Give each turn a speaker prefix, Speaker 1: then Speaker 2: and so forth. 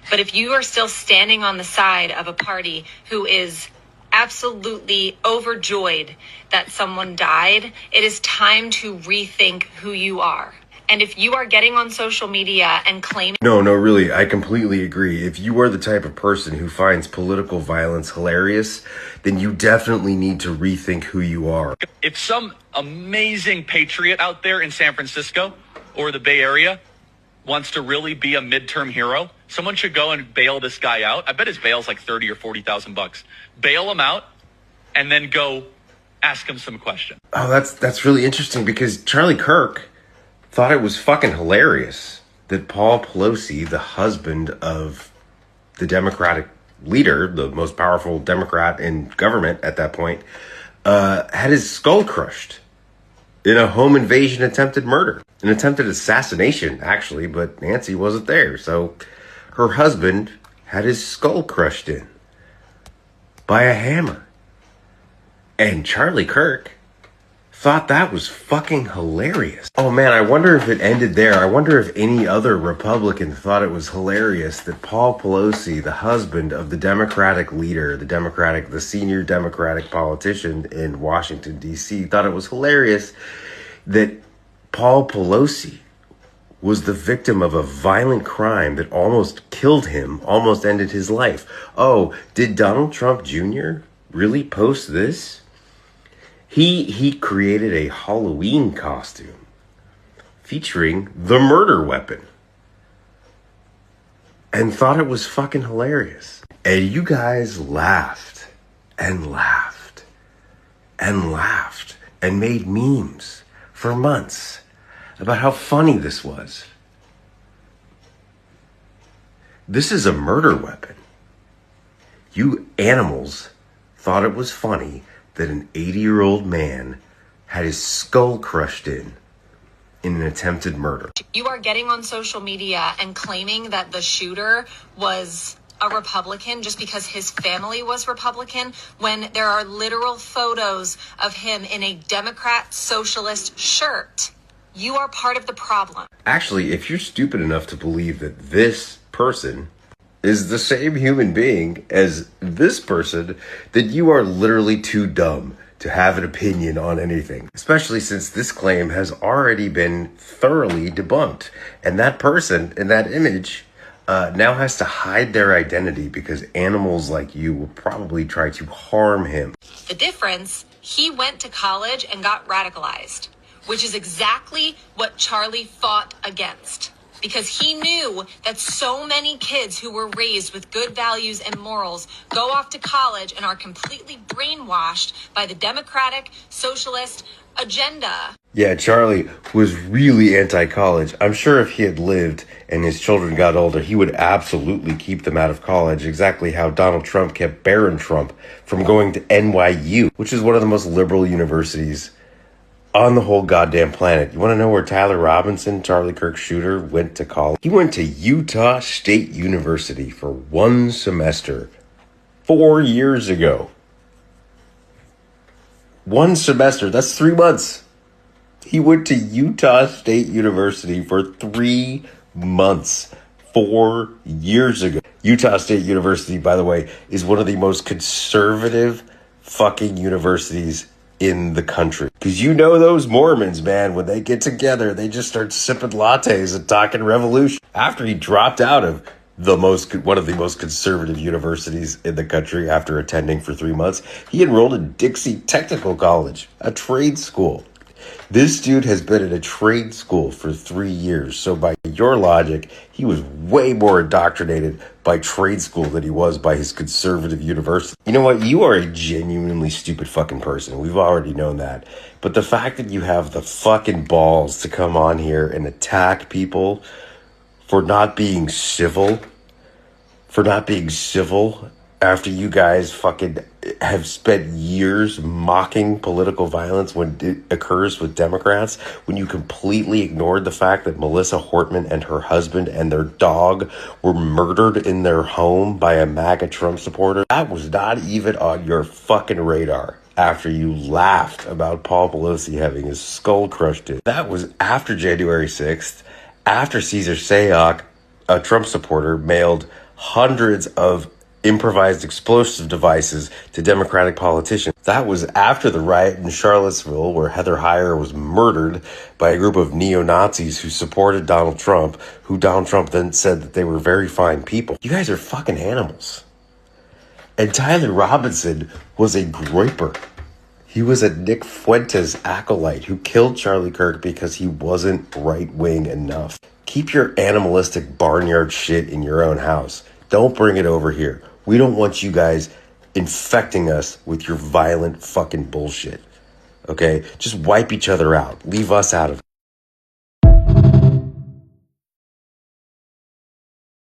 Speaker 1: But if you are still standing on the side of a party who is absolutely overjoyed that someone died, it is time to rethink who you are. And if you are getting on social media and claiming...
Speaker 2: No, really, I completely agree. If you are the type of person who finds political violence hilarious, then you definitely need to rethink who you are.
Speaker 3: If some amazing patriot out there in San Francisco or the Bay Area wants to really be a midterm hero, someone should go and bail this guy out. I bet his bail's like $30,000 or $40,000. Bail him out and then go ask him some questions.
Speaker 2: Oh, that's really interesting, because Charlie Kirk thought it was fucking hilarious that Paul Pelosi, the husband of the Democratic leader, the most powerful Democrat in government at that point, had his skull crushed in a home invasion attempted murder. An attempted assassination, actually, but Nancy wasn't there. So her husband had his skull crushed in by a hammer. And Charlie Kirk thought that was fucking hilarious. Oh man, I wonder if it ended there. I wonder if any other Republican thought it was hilarious that Paul Pelosi, the husband of the Democratic leader, the senior Democratic politician in Washington, D.C., thought it was hilarious that Paul Pelosi was the victim of a violent crime that almost killed him, almost ended his life. Oh, did Donald Trump Jr. really post this? He created a Halloween costume featuring the murder weapon and thought it was fucking hilarious. And you guys laughed and laughed and laughed and made memes for months about how funny this was. This is a murder weapon. You animals thought it was funny that an 80-year-old man had his skull crushed in an attempted murder.
Speaker 1: You are getting on social media and claiming that the shooter was a Republican just because his family was Republican, when there are literal photos of him in a Democrat socialist shirt. You are part of the problem.
Speaker 2: Actually, if you're stupid enough to believe that this person is the same human being as this person, then you are literally too dumb to have an opinion on anything, especially since this claim has already been thoroughly debunked. And that person in that image now has to hide their identity because animals like you will probably try to harm him.
Speaker 1: The difference, he went to college and got radicalized, which is exactly what Charlie fought against. Because he knew that so many kids who were raised with good values and morals go off to college and are completely brainwashed by the Democratic Socialist agenda.
Speaker 2: Yeah, Charlie was really anti-college. I'm sure if he had lived and his children got older, he would absolutely keep them out of college, exactly how Donald Trump kept Barron Trump from going to NYU, which is one of the most liberal universities on the whole goddamn planet. You want to know where Tyler Robinson, Charlie Kirk's shooter, went to college? He went to Utah State University for 1 semester 4 years ago. 1 semester, that's 3 months. He went to Utah State University for 3 months 4 years ago. Utah State University, by the way, is one of the most conservative fucking universities in the country. Because you know those Mormons, man, when they get together, they just start sipping lattes and talking revolution. After he dropped out of one of the most conservative universities in the country after attending for 3 months, he enrolled in Dixie Technical College, a trade school. This dude has been in a trade school for 3 years. So by your logic, he was way more indoctrinated by trade school than he was by his conservative university. You know what? You are a genuinely stupid fucking person. We've already known that. But the fact that you have the fucking balls to come on here and attack people for not being civil, after you guys fucking have spent years mocking political violence when it occurs with Democrats, when you completely ignored the fact that Melissa Hortman and her husband and their dog were murdered in their home by a MAGA Trump supporter. That was not even on your fucking radar after you laughed about Paul Pelosi having his skull crushed in. That was after January 6th, after Cesar Sayoc a Trump supporter, mailed hundreds of improvised explosive devices to Democratic politicians. That was after the riot in Charlottesville, where Heather Heyer was murdered by a group of neo-Nazis who supported Donald Trump, who Donald Trump then said that they were very fine people. You guys are fucking animals. And Tyler Robinson was a groyper. He was a Nick Fuentes acolyte who killed Charlie Kirk because he wasn't right-wing enough. Keep your animalistic barnyard shit in your own house. Don't bring it over here. We don't want you guys infecting us with your violent fucking bullshit. Okay? Just wipe each other out. Leave us out of it.